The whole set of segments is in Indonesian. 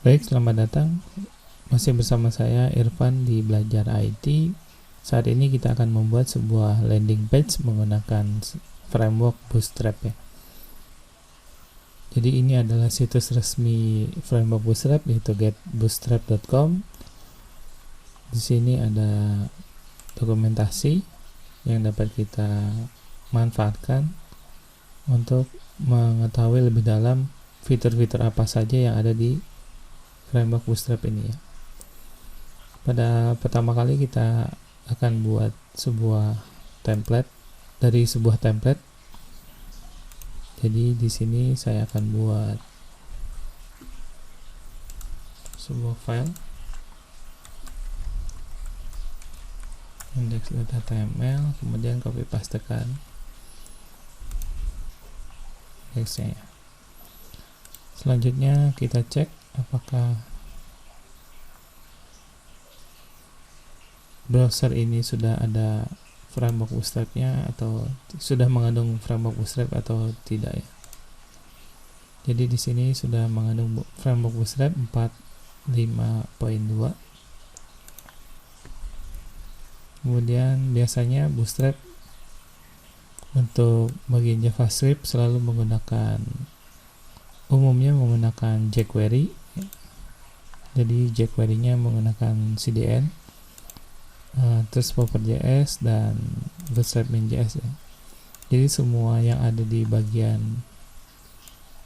Baik, selamat datang. Masih bersama saya Irfan di Belajar IT. Saat ini kita akan membuat sebuah landing page menggunakan framework Bootstrap ya. Jadi ini adalah situs resmi framework Bootstrap, yaitu getbootstrap.com. Di sini ada dokumentasi yang dapat kita manfaatkan untuk mengetahui lebih dalam fitur-fitur apa saja yang ada di framework Bootstrap ini ya. Pada pertama kali kita akan buat sebuah template dari sebuah template. Jadi di sini saya akan buat sebuah file index.html, kemudian copy pastekan indexnya. Selanjutnya kita cek apakah browser ini sudah ada framework Bootstrap-nya atau sudah mengandung framework Bootstrap atau tidak ya. Jadi di sini sudah mengandung framework Bootstrap 4.5.2. Kemudian biasanya Bootstrap untuk bagian JavaScript selalu umumnya menggunakan jQuery. Jadi jQuery-nya menggunakan CDN, terus Popper.js dan Bootstrap main.js ya. Jadi semua yang ada di bagian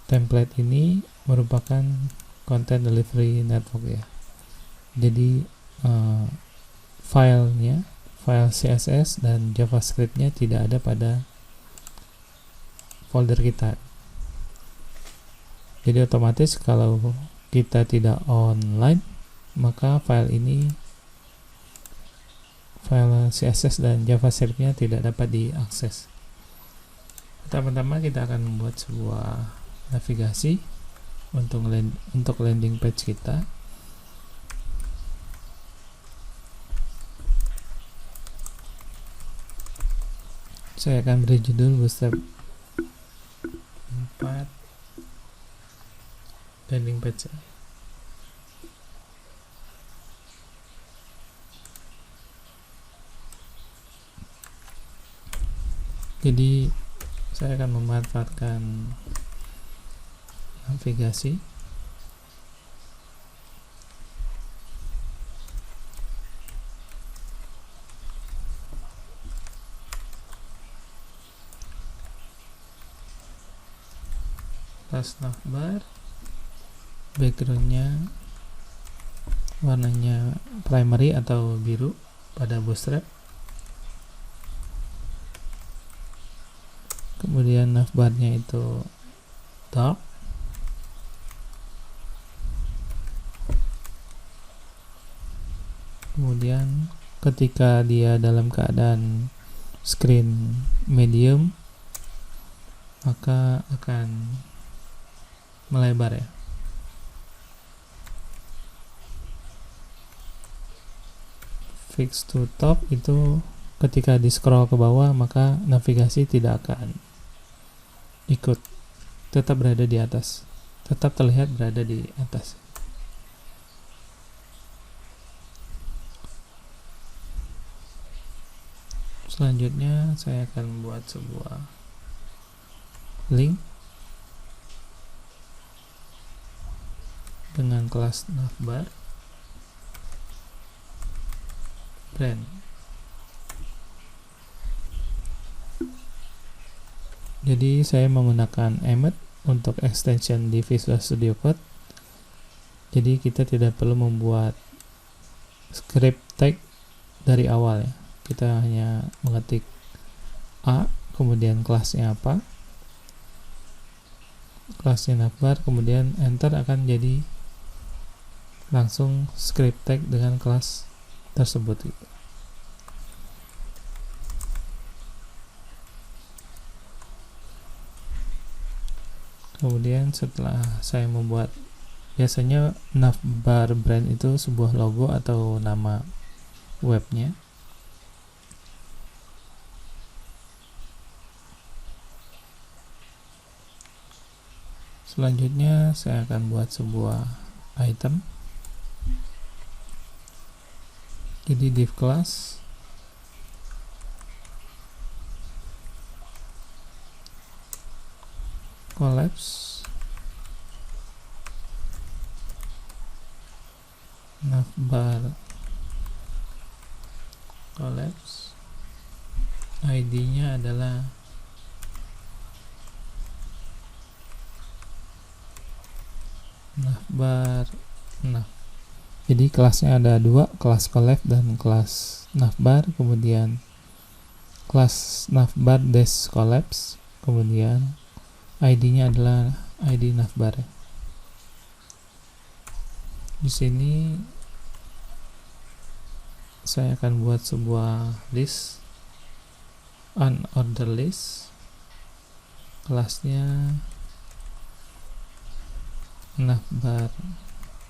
template ini merupakan content delivery network ya. Jadi file CSS dan JavaScript-nya tidak ada pada folder kita. Jadi otomatis kalau kita tidak online, maka file CSS dan JavaScript-nya tidak dapat diakses. Pertama-tama kita akan membuat sebuah navigasi untuk landing page kita. Saya akan beri judul Bootstrap 4 landing page. Jadi saya akan memanfaatkan navigasi plus navbar, backgroundnya warnanya primary atau biru pada Bootstrap, kemudian navbarnya itu dark, kemudian ketika dia dalam keadaan screen medium maka akan melebar ya. Fix to top itu ketika di scroll ke bawah maka navigasi tidak akan ikut, tetap berada di atas, tetap terlihat berada di atas. Selanjutnya saya akan membuat sebuah link dengan kelas navbar brand. Jadi saya menggunakan Emmet untuk extension di Visual Studio Code. Jadi kita tidak perlu membuat script tag dari awal ya. Kita hanya mengetik A, kemudian kelasnya apa, kelasnya navbar, kemudian enter, akan jadi langsung script tag dengan kelas tersebut gitu. Kemudian setelah saya membuat, biasanya navbar brand itu sebuah logo atau nama webnya. Selanjutnya saya akan buat sebuah item, jadi div class collapse navbar collapse, ID-nya adalah navbar nav. Jadi kelasnya ada dua, kelas collapse dan kelas navbar. Kemudian kelas navbar dash collapse, kemudian ID-nya adalah ID navbar. Di sini saya akan buat sebuah list, unordered list, kelasnya navbar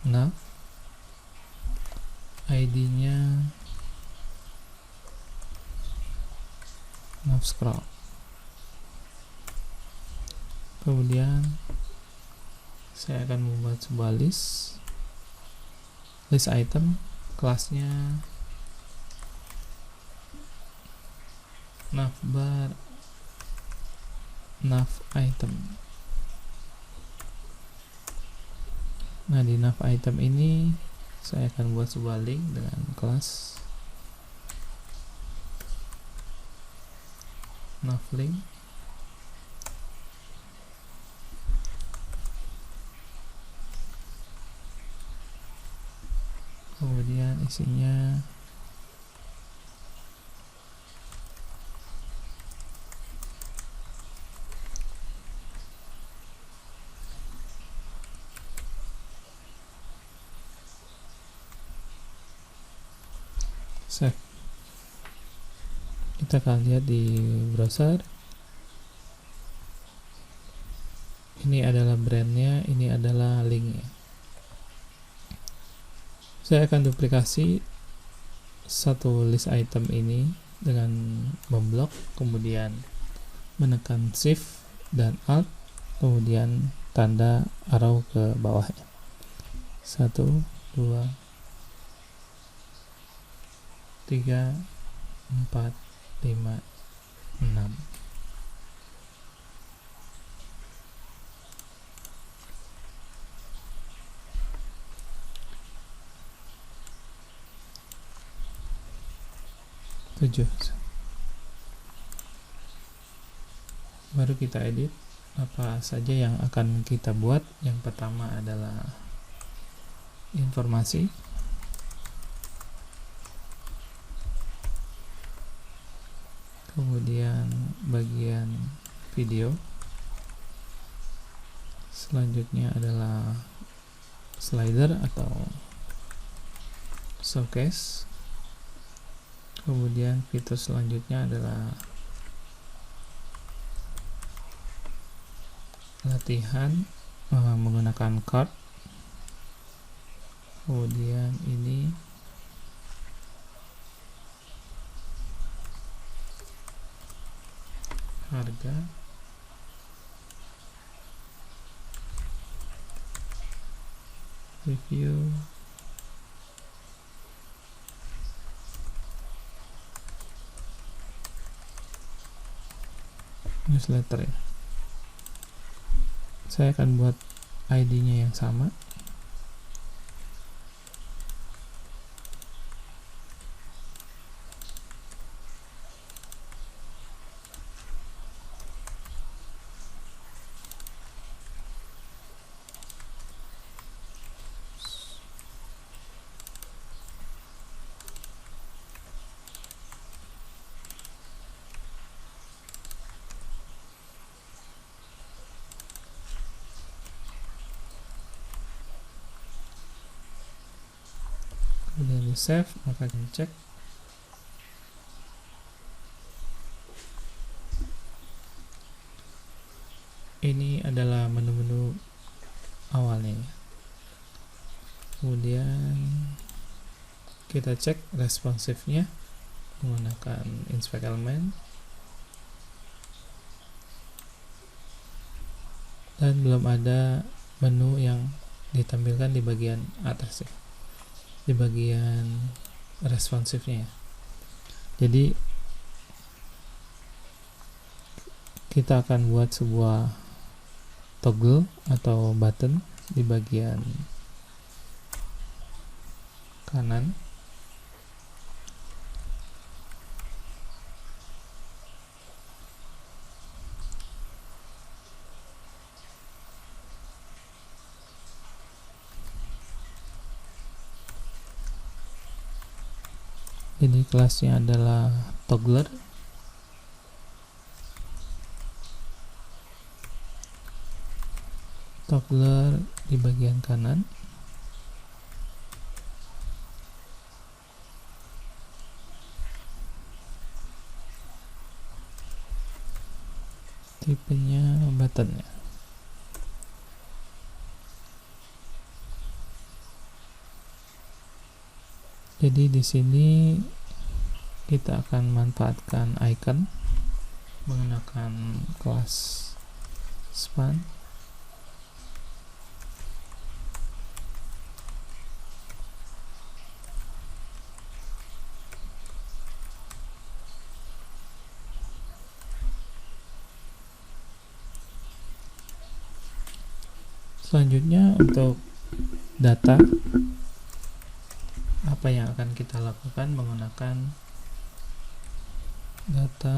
nav, ID-nya navscroll. Kemudian saya akan membuat sebuah list item, kelasnya navbar nav item. Nah, di nav item ini saya akan buat sebuah link dengan kelas nav link. Kemudian isinya save. Kita akan lihat di browser. Ini adalah brandnya, ini adalah linknya. Saya akan duplikasi satu list item ini dengan memblok, kemudian menekan Shift dan Alt, kemudian tanda arrow ke bawahnya. 1, 2, 3, 4, 5, 6. Baru kita edit apa saja yang akan kita buat. Yang pertama adalah informasi, kemudian bagian video, selanjutnya adalah slider atau showcase, kemudian fitur selanjutnya adalah latihan menggunakan card, kemudian ini harga, review, newsletter ya. Saya akan buat ID-nya yang sama. Kemudian di save, maka kita cek. Ini adalah menu-menu awalnya. Kemudian kita cek responsifnya menggunakan inspect element, dan belum ada menu yang ditampilkan di bagian atas ya, di bagian responsifnya ya. Jadi kita akan buat sebuah toggle atau button di bagian kanan. Jadi kelasnya adalah toggler. Toggler di bagian kanan. Tipenya button ya. Jadi di sini kita akan manfaatkan icon menggunakan kelas span. Selanjutnya untuk data, apa yang akan kita lakukan menggunakan data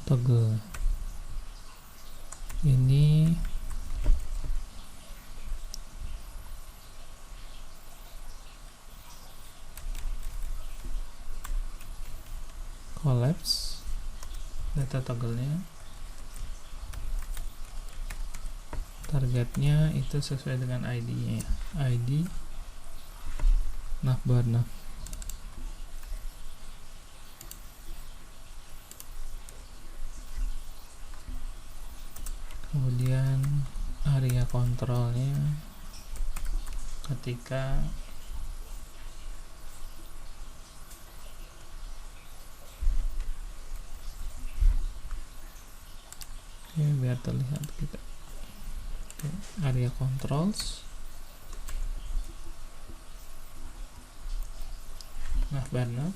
toggle ini. Collapse data toggle-nya, targetnya itu sesuai dengan ID-nya ya. ID navbar nav. Kemudian area kontrolnya ketika biar terlihat kita. Area controls navbar nav.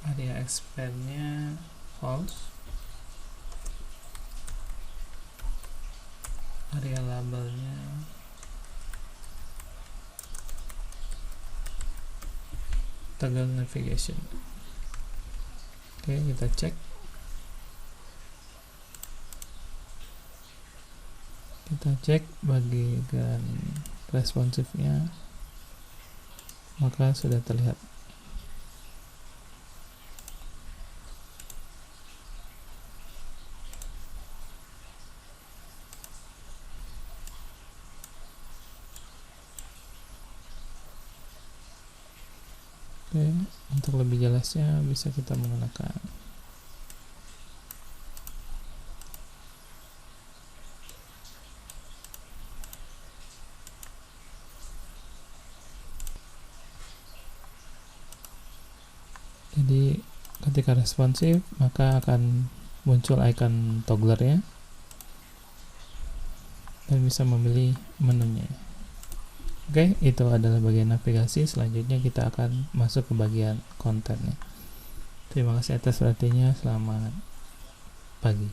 Area expand-nya false. Area labelnya toggle navigation. Oke, kita cek. Kita cek bagian responsifnya, maka sudah terlihat. Oke, untuk lebih jelasnya bisa kita menggunakan jadi ketika responsif maka akan muncul icon togglernya dan bisa memilih menunya. Oke, itu adalah bagian navigasi. Selanjutnya kita akan masuk ke bagian kontennya. Terima kasih atas perhatiannya. Selamat pagi.